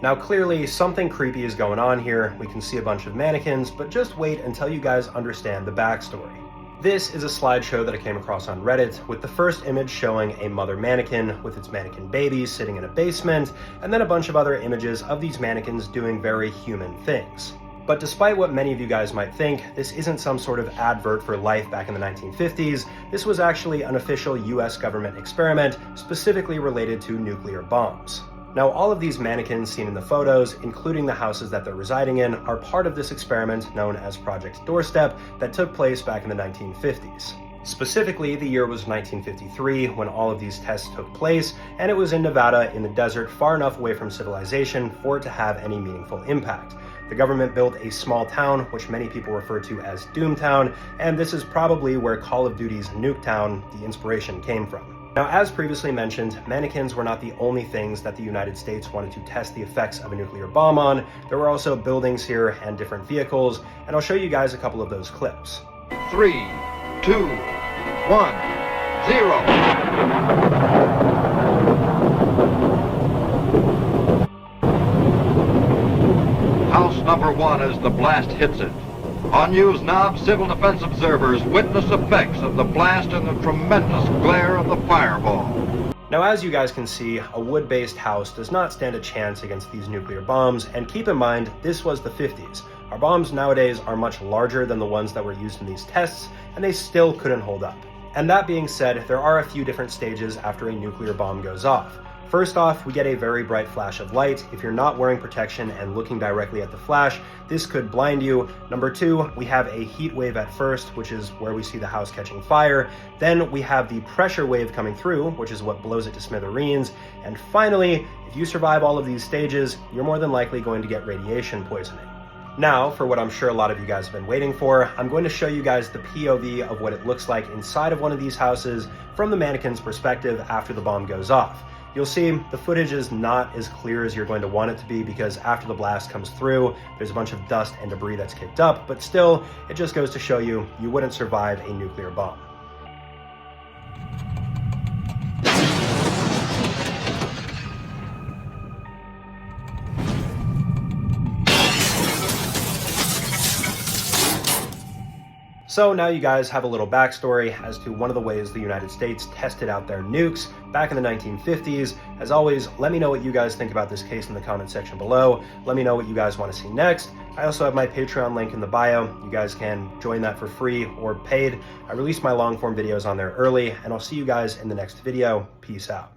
Now clearly something creepy is going on here. We can see a bunch of mannequins, but just wait until you guys understand the backstory. This is a slideshow that I came across on Reddit, with the first image showing a mother mannequin with its mannequin babies sitting in a basement, and then a bunch of other images of these mannequins doing very human things. But despite what many of you guys might think, this isn't some sort of advert for Life back in the 1950s. This was actually an official US government experiment specifically related to nuclear bombs. Now, all of these mannequins seen in the photos, including the houses that they're residing in, are part of this experiment known as Project Doorstep that took place back in the 1950s. Specifically, the year was 1953 when all of these tests took place, and it was in Nevada in the desert far enough away from civilization for it to have any meaningful impact. The government built a small town, which many people refer to as Doomtown, and this is probably where Call of Duty's Nuketown, the inspiration, came from. Now, as previously mentioned, mannequins were not the only things that the United States wanted to test the effects of a nuclear bomb on. There were also buildings here and different vehicles, and I'll show you guys a couple of those clips. 3, 2, 1, 0. House number 1 as the blast hits it. On News Knob, civil defense observers witness effects of the blast and the tremendous glare of the fireball. Now, as you guys can see, a wood-based house does not stand a chance against these nuclear bombs, and keep in mind, this was the 50s. Our bombs nowadays are much larger than the ones that were used in these tests, and they still couldn't hold up. And that being said, there are a few different stages after a nuclear bomb goes off. First off, we get a very bright flash of light. If you're not wearing protection and looking directly at the flash, this could blind you. Number 2, we have a heat wave at first, which is where we see the house catching fire. Then we have the pressure wave coming through, which is what blows it to smithereens. And finally, if you survive all of these stages, you're more than likely going to get radiation poisoning. Now, for what I'm sure a lot of you guys have been waiting for, I'm going to show you guys the POV of what it looks like inside of one of these houses from the mannequin's perspective after the bomb goes off. You'll see the footage is not as clear as you're going to want it to be because after the blast comes through, there's a bunch of dust and debris that's kicked up, but still, it just goes to show you wouldn't survive a nuclear bomb. So now you guys have a little backstory as to one of the ways the United States tested out their nukes back in the 1950s. As always, let me know what you guys think about this case in the comment section below. Let me know what you guys want to see next. I also have my Patreon link in the bio. You guys can join that for free or paid. I release my long form videos on there early, and I'll see you guys in the next video. Peace out.